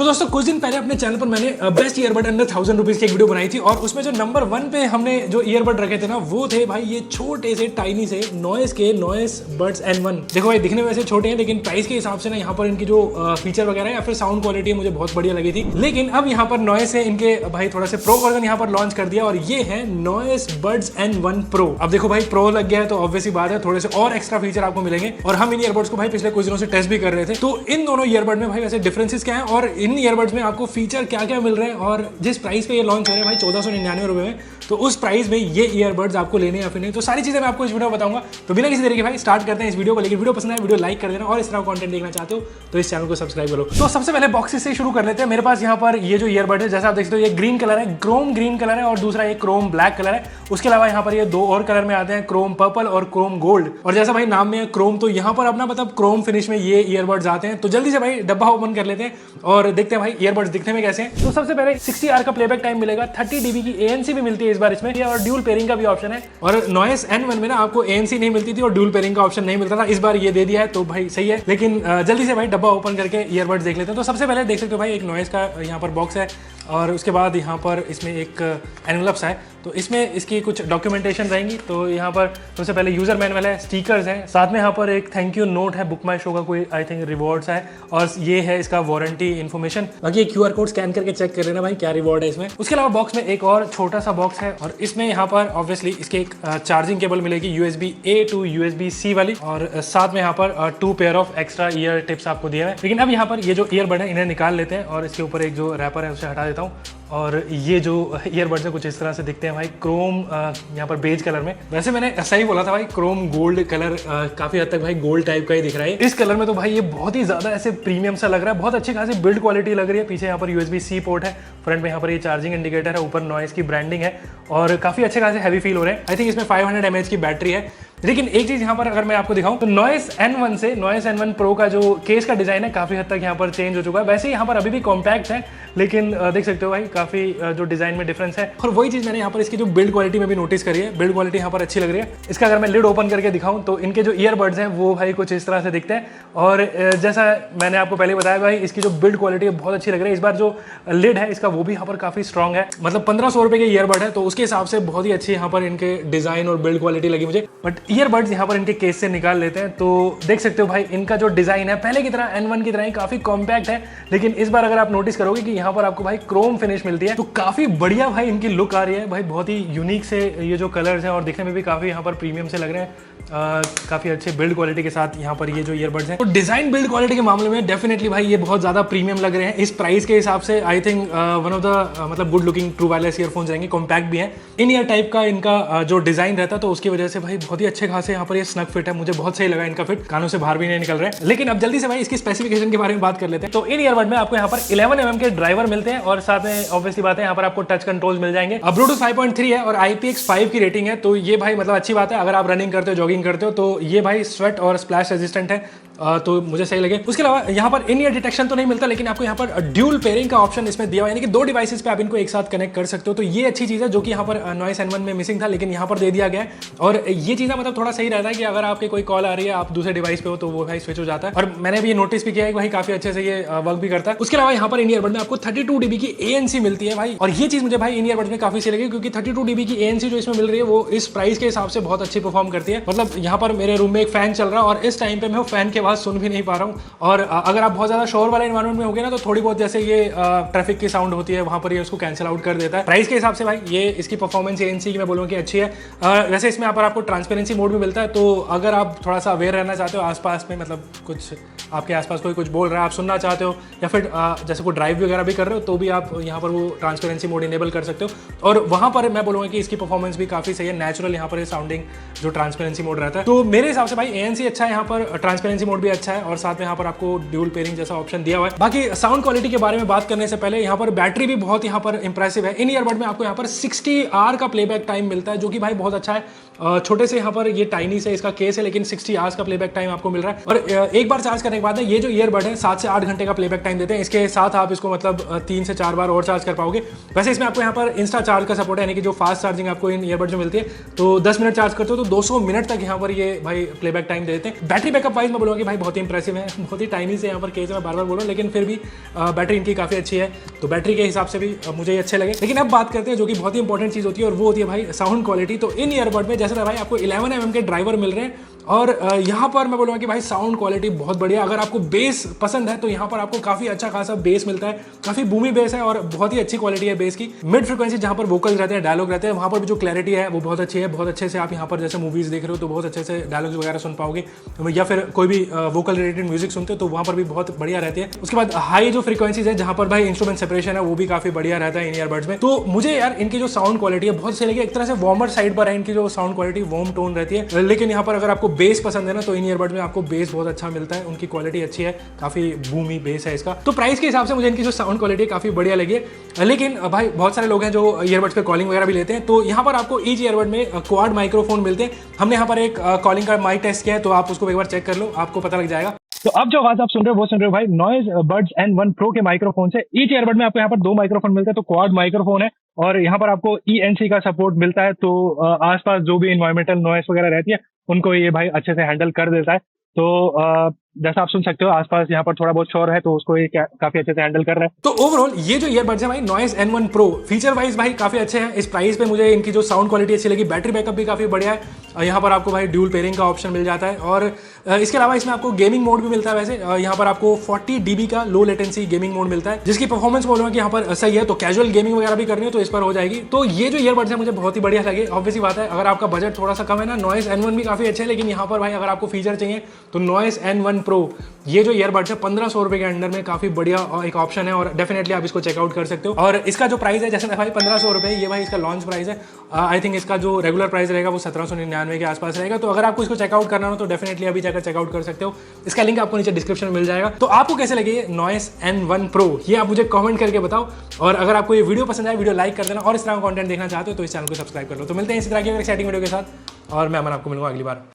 तो दोस्तों कुछ दिन पहले अपने चैनल पर मैंने बेस्ट ईयरबड अंडर 1000 रुपीज की एक वीडियो बनाई थी और उसमें जो नंबर 1 पे हमने जो ईयरबड रखे थे ना वो थे भाई ये छोटे से टाइनी से नॉइस बड्स N1। देखो भाई दिखने में वैसे छोटे हैं लेकिन प्राइस के हिसाब से ना यहाँ पर इनकी जो फीचर वगैरह है या फिर साउंड क्वालिटी मुझे बहुत बढ़िया लगी थी। लेकिन अब यहाँ पर नॉइस से इनके भाई थोड़ा से प्रो वर्जन यहाँ पर लॉन्च कर दिया और ये है नॉइस बड्स N1 प्रो। अब देखो भाई प्रो लग गया है तो ऑब्वियसली बात है थोड़े से और एक्स्ट्रा फीचर आपको मिलेंगे और हम इन ईयरबड्स को भाई पिछले कुछ दिनों से टेस्ट भी कर रहे थे। तो इन दोनों ईयरबड में भाई वैसे डिफरेंसेस क्या है और इन ईयरबड्स में आपको फीचर क्या क्या मिल रहे हैं और जिस प्राइस पे ये लॉन्च हो रहे हैं भाई 1499 रुपए में, तो उस प्राइस में ये ईयरबड्स आपको लेने या फिर नहीं, तो सारी चीजें मैं आपको इस वीडियो में बताऊंगा। तो बिना किसी तरीके भाई स्टार्ट करते हैं इस वीडियो को। लेकिन वीडियो पसंद है वीडियो लाइक कर देना और इस तरह कंटेंट देखना चाहते हो तो इस चैनल को सब्सक्राइब करो। तो सबसे पहले बॉक्सेस से शुरू कर लेते हैं। मेरे पास यहाँ पर ये जो ईयरबड है जैसा आप देख सकते हो ये ग्रीन कलर है, क्रोम ग्रीन कलर है और दूसरा ये क्रोम ब्लैक कलर है। उसके अलावा यहाँ पर ये दो और कलर में आते हैं, क्रोम पर्पल और क्रोम गोल्ड। और जैसा भाई नाम में है क्रोम तो यहाँ पर अपना मतलब क्रोम फिनिश में ये ईयरबड्स आते हैं। तो जल्दी से भाई डब्बा ओपन कर लेते हैं और देखते हैं भाई ईयरबड्स दिखने में कैसे हैं। तो सबसे पहले 60 आवर का प्लेबैक टाइम मिलेगा, 30 dB की ANC भी मिलती है इस बार इसमें और ड्यूल पेयरिंग का भी ऑप्शन है। और नॉइस N1 में ना आपको ANC नहीं मिलती थी और ड्यूल पेयरिंग का ऑप्शन नहीं मिलता था, इस बार ये दे दिया है तो भाई सही है। लेकिन जल्दी से भाई डब्बा ओपन करके ईयरबड्स देख लेते हैं। तो सबसे पहले देख सकते हो भाई एक नॉइस का यहाँ पर बॉक्स है और उसके बाद यहाँ पर इसमें एक एनवलप्स है तो इसमें इसकी कुछ डॉक्यूमेंटेशन रहेंगी। तो यहाँ पर सबसे पहले यूजर मैनुअल है, स्टिकर्स हैं, साथ में यहाँ पर एक थैंक यू नोट है, बुक माई शो का कोई आई थिंक रिवॉर्ड्स है और ये है इसका वारंटी इन्फॉर्मेशन। बाकी QR कोड स्कैन करके चेक कर लेना भाई क्या रिवॉर्ड है इसमें। उसके अलावा बॉक्स में एक और छोटा सा बॉक्स है और इसमें यहाँ पर ऑब्वियसली इसके एक चार्जिंग केबल मिलेगी USB-A to USB-C वाली और साथ में यहाँ पर 2 pair of extra year tips आपको दिए हैं। लेकिन अब यहाँ पर ये जो ईयरबड है इन्हें निकाल लेते हैं और इसके ऊपर एक जो रैपर है उसे हटा देता हूँ और ये जो ईयरबड्स है कुछ इस तरह से दिखते हैं भाई, क्रोम यहाँ पर बेज कलर में। वैसे मैंने ऐसा ही बोला था भाई, क्रोम गोल्ड कलर काफी हद तक भाई गोल्ड टाइप का ही दिख रहा है इस कलर में। तो भाई ये बहुत ही ज्यादा ऐसे प्रीमियम सा लग रहा है, बहुत अच्छी खासी बिल्ड क्वालिटी लग रही है। पीछे यहाँ पर USB-C पोर्ट है, फ्रंट में यहाँ पर ये चार्जिंग इंडिकेटर है, ऊपर नॉइस की ब्रांडिंग है और काफी अच्छे खासे हैवी फील हो रहे हैं। आई थिंक इसमें 500 mAh की बैटरी है। लेकिन एक चीज यहाँ पर अगर मैं आपको दिखाऊं तो नॉइस N1 से नॉइस N1 प्रो का जो केस का डिजाइन है काफी हद तक यहाँ पर चेंज हो चुका है। वैसे यहाँ पर अभी भी कॉम्पैक्ट है लेकिन देख सकते हो भाई काफी जो डिजाइन में डिफरेंस है। और वही चीज मैंने यहाँ पर इसकी जो बिल्ड क्वालिटी में भी नोटिस करी है, बिल्ड क्वालिटी यहाँ पर अच्छी लग रही है। इसका अगर मैं लिड ओपन करके दिखाऊं तो इनके जो ईयरबड्स हैं वो भाई कुछ इस तरह से दिखते हैं और जैसा मैंने आपको पहले बताया भाई इसकी जो बिल्ड क्वालिटी है बहुत अच्छी लग रही है। इस बार जो लिड है इसका वो भी यहाँ पर काफी स्ट्रॉन्ग है, मतलब 1500 रुपए के ईयरबड है तो उसके हिसाब से बहुत ही अच्छी यहाँ पर इनके डिजाइन और बिल्ड क्वालिटी लगी मुझे। बट ईयरबड्स यहाँ पर इनके केस से निकाल लेते हैं तो देख सकते हो भाई इनका जो डिजाइन है पहले की तरह N1 की तरह ही काफी कॉम्पैक्ट है। लेकिन इस बार अगर आप नोटिस करोगे कि यहाँ पर आपको भाई क्रोम फिनिश मिलती है तो काफी बढ़िया भाई इनकी लुक आ रही है भाई, बहुत ही यूनिक से ये जो कलर्स हैं और दिखने में भी काफी यहाँ पर प्रीमियम से लग रहे हैं। काफी अच्छे बिल्ड क्वालिटी के साथ यहाँ पर ये जो ईयरबड्स हैं तो डिजाइन बिल्ड क्वालिटी के मामले में डेफिनेटली भाई ये बहुत ज्यादा प्रीमियम लग रहे हैं इस प्राइस के हिसाब से। I think one of the मतलब good looking true wireless earphones रहेंगे, कॉम्पैक्ट भी है, इन ईयर टाइप का इनका जो डिजाइन रहता है तो उसकी वजह से भाई बहुत ही अच्छे खासे यहाँ पर ये स्नग फिट है, मुझे बहुत सही लगा इनका फिट, कानों से बाहर भी नहीं निकल रहा है। लेकिन अब जल्दी से भाई इसकी स्पेसिफिकेशन के बारे में बात कर लेते हैं। तो इन ईयरबड में आपको यहाँ पर 11 mm के ड्राइवर मिलते हैं और साथ में ऑब्वियसली बात है यहाँ पर आपको टच कंट्रोल मिल जाएंगे। अब ब्लूटूथ 5.3 है और IPX5 की रेटिंग है तो ये भाई मतलब अच्छी बात है। अगर आप रनिंग करते हो जॉगिंग करते हो तो ये भाई स्वेट और स्प्लैश रेजिस्टेंट है तो मुझे सही लगे। उसके अलावा यहाँ पर इन ईयर डिटेक्शन तो नहीं मिलता लेकिन आपको यहाँ पर ड्यूल पेयरिंग का ऑप्शन इसमें दिया हुआ है, यानी कि 2 डिवाइसेस पे आप इनको एक साथ कनेक्ट कर सकते हो। तो ये अच्छी चीज़ है जो कि यहाँ पर नॉइस N1 में मिसिंग था लेकिन यहाँ पर दे दिया गया है। और ये चीज़ मतलब थोड़ा सही रहता है कि अगर आपके कोई कॉल आ रही है आप दूसरे डिवाइस पे हो तो वो भाई स्विच हो जाता है और मैंने भी नोटिस भी किया है कि भाई काफी अच्छे से ये वर्क भी करता है। उसके अलावा यहाँ पर इन ईयरबड में आपको 32 dB की ANC मिलती है भाई और ये चीज़ मुझे भाई इन ईयरबड में काफी सही लगी क्योंकि 32 dB की ANC जो इसमें मिल रही है वो इस प्राइस के हिसाब से बहुत अच्छी परफॉर्म करती है। मतलब यहाँ पर मेरे रूम में एक फैन चल रहा है और इस टाइम पे मैं फैन की आवाज सुन भी नहीं पा रहा हूँ। और अगर आप बहुत ज्यादा शोर वाले एनवायरनमेंट में होगे ना तो थोड़ी बहुत जैसे ये ट्रैफिक की साउंड होती है वहां पर ये उसको कैंसिल आउट कर देता है। प्राइस के हिसाब से भाई ये इसकी परफॉर्मेंस ANC की मैं बोलूँगा कि अच्छी है। वैसे इसमें यहाँ पर आपको ट्रांसपेरेंसी मोड भी मिलता है तो अगर आप थोड़ा सा अवेयर रहना चाहते हो आसपास में, मतलब कुछ आपके आसपास कोई कुछ बोल रहा है आप सुनना चाहते हो या फिर जैसे कोई ड्राइव वगैरह भी कर रहे हो तो भी आप यहाँ पर वो ट्रांसपेरेंसी मोड इनेबल कर सकते हो। और वहाँ पर मैं बोलूँगा कि इसकी परफॉर्मेंस भी काफ़ी सही है, नेचुरल यहाँ पर साउंडिंग जो ट्रांसपेरेंसी मोड रहता है। तो मेरे हिसाब से भाई ANC अच्छा है, यहाँ पर ट्रांसपेरेंसी मोड भी अच्छा है और साथ में यहाँ पर आपको ड्यूल पेयरिंग जैसा ऑप्शन दिया हुआ है। बाकी साउंड क्वालिटी के बारे में बात करने से पहले यहाँ पर बैटरी भी बहुत यहाँ पर इंप्रेसिव है। इन ईयरबड में आपको यहाँ पर 60 आवर का प्लेबैक टाइम मिलता है जो कि भाई बहुत अच्छा है। छोटे से यहाँ पर ये टाइनी से इसका केस है लेकिन 60 आवर्स का प्लेबैक टाइम आपको मिल रहा है। और एक बार चार्ज करने के बाद ये जो ईयरबड है 7 से 8 घंटे का प्लेबैक टाइम देते हैं। इसके साथ आप इसको मतलब 3 से 4 बार और चार्ज कर पाओगे। वैसे इसमें आपको यहाँ पर इंस्टा चार्ज का सपोर्ट है, यानी कि जो फास्ट चार्जिंग आपको इन ईयरबड में मिलती है तो 10 मिनट चार्ज करते हो तो 200 मिनट तक यहाँ पर ये भाई प्लेबैक टाइम दे देते हैं। बैटरी बैकअप वाइज मैं बोलूँगा कि भाई बहुत ही इंप्रेसिव है, बहुत ही टाइनी से यहाँ पर केस मैं बार बार बोल रहा हूँ, लेकिन फिर भी बैटरी इनकी काफ़ी अच्छी है, तो बैटरी के हिसाब से भी मुझे ये अच्छे लगे। लेकिन अब बात करते हैं जो कि बहुत ही इंपॉर्टेंट चीज़ होती है, और वो होती है भाई साउंड क्वालिटी। तो इन ईयरबड में जैसे भाई आपको 11 mm के ड्राइवर मिल रहे हैं, और यहाँ पर मैं बोलूँगा कि भाई साउंड क्वालिटी बहुत बढ़िया। अगर आपको बेस पसंद है तो यहाँ पर आपको काफ़ी अच्छा खासा बेस मिलता है, काफ़ी बूमी बेस है और बहुत ही अच्छी क्वालिटी है बेस की। मिड फ्रिक्वेंसी जहाँ पर वोकल्स रहते हैं, डायलॉग रहते हैं, वहाँ पर भी जो क्लैरिटी है वो बहुत अच्छी है। बहुत अच्छे से आप यहाँ पर जैसे मूवीज़ देख रहे हो तो बहुत अच्छे से डायलॉग्स वगैरह सुन पाओगे, या फिर कोई भी वोकल रिलेटेड म्यूजिक सुनते हो तो वहाँ पर भी बहुत बढ़िया रहती है। उसके बाद हाई जो फ्रीक्वेंसीज है जहाँ पर भाई इंस्ट्रूमेंट सेपरेशन है वो भी काफ़ी बढ़िया रहता है इन ईयरबड्स में। तो मुझे यार इनकी जो साउंड क्वालिटी है बहुत सही लगी। एक तरह से वार्मर साइड पर है इनकी जो साउंड क्वालिटी, वार्म टोन रहती है। लेकिन यहाँ पर अगर आपको बेस पसंद है ना तो इन ईयरबड में आपको बेस बहुत अच्छा मिलता है, उनकी क्वालिटी अच्छी है, काफी बूमी बेस है इसका। तो प्राइस के हिसाब से मुझे इनकी जो साउंड क्वालिटी है काफी बढ़िया लगी है। लेकिन भाई बहुत सारे लोग हैं जो ईयरबड्स पे कॉलिंग वगैरह भी लेते हैं, तो यहाँ पर आपको ईच ईयरबड में क्वाड माइक्रोफोन मिलते हैं। हमने यहाँ पर एक कॉलिंग का माइक टेस्ट किया है, तो आप उसको एक बार चेक कर लो, आपको पता लग जाएगा। तो अब जो आवाज आप सुन रहे हो वो सुन रहे हो भाई नॉइज बड्स N1 Pro के माइक्रोफोन से। ईच ईयरबड में आपको यहाँ पर 2 माइक्रोफोन मिलते हैं, तो क्वाड माइक्रोफोन है, और यहाँ पर आपको ENC का सपोर्ट मिलता है। तो आसपास जो भी इन्वायरमेंटल नॉइस वगैरह रहती है उनको ये भाई अच्छे से हैंडल कर देता है। तो जैसा आप सुन सकते हो आसपास यहाँ पर थोड़ा बहुत शोर है तो उसको ये काफी अच्छे से हैंडल कर रहा है। तो ओवरऑल ये जो ईयरबड्स है भाई noise N1 Pro feature wise भाई काफी अच्छे हैं। इस प्राइस पे मुझे इनकी जो साउंड क्वालिटी अच्छी लगी, बैटरी बैकअप भी काफी बढ़िया है। यहाँ पर आपको भाई ड्यूल पेयरिंग का ऑप्शन मिल जाता है, और इसके अलावा इसमें आपको गेमिंग मोड भी मिलता है। वैसे यहाँ पर आपको 40 dB का लो लेटेंसी गेमिंग मोड मिलता है, जिसकी परफॉर्मेंस बोलूँगा कि यहाँ पर सही है। तो कैजुअल गेमिंग वगैरह भी करनी हो तो इस पर हो जाएगी। तो ये जो ईयरबड्स है मुझे बहुत ही बढ़िया लगे। ऑब्वियसली बात है अगर आपका बजट थोड़ा सा कम है ना, नॉइज N1 भी काफी अच्छे है, लेकिन यहाँ पर भाई अगर आपको फीचर चाहिए तो नॉइज N1 Pro ये जो ईयरबड्स है 1500 रुपए के अंडर में काफी बढ़िया एक ऑप्शन है, और डेफिनेटली आप इसको चेकआउट कर सकते हो। और इसका जो प्राइस है जैसे भाई 1500 रुपए, ये भाई इसका लॉन्च प्राइस है। आई थिंक इसका जो रेगुलर प्राइस रहेगा वो 1799 के आसपास रहेगा। तो अगर आपको इसको चेकआउट करना हो तो डेफिनेटली अभी जाकर चेकआउट कर सकते हो। इसका लिंक आपको नीचे डिस्क्रिप्शन में मिल जाएगा। तो आपको कैसे लगे ये नॉइज N1 Pro, ये आप मुझे कमेंट करके बताओ। और अगर आपको ये वीडियो पसंद आए, वीडियो लाइक कर देना, और इस तरह का कंटेंट देखना चाहते हो तो इस चैनल को सब्सक्राइब कर लो। तो मिलते हैं इसी तरह की एक्साइटिंग वीडियो के साथ, और मैं अमन आपको मिलूंगा अगली बार।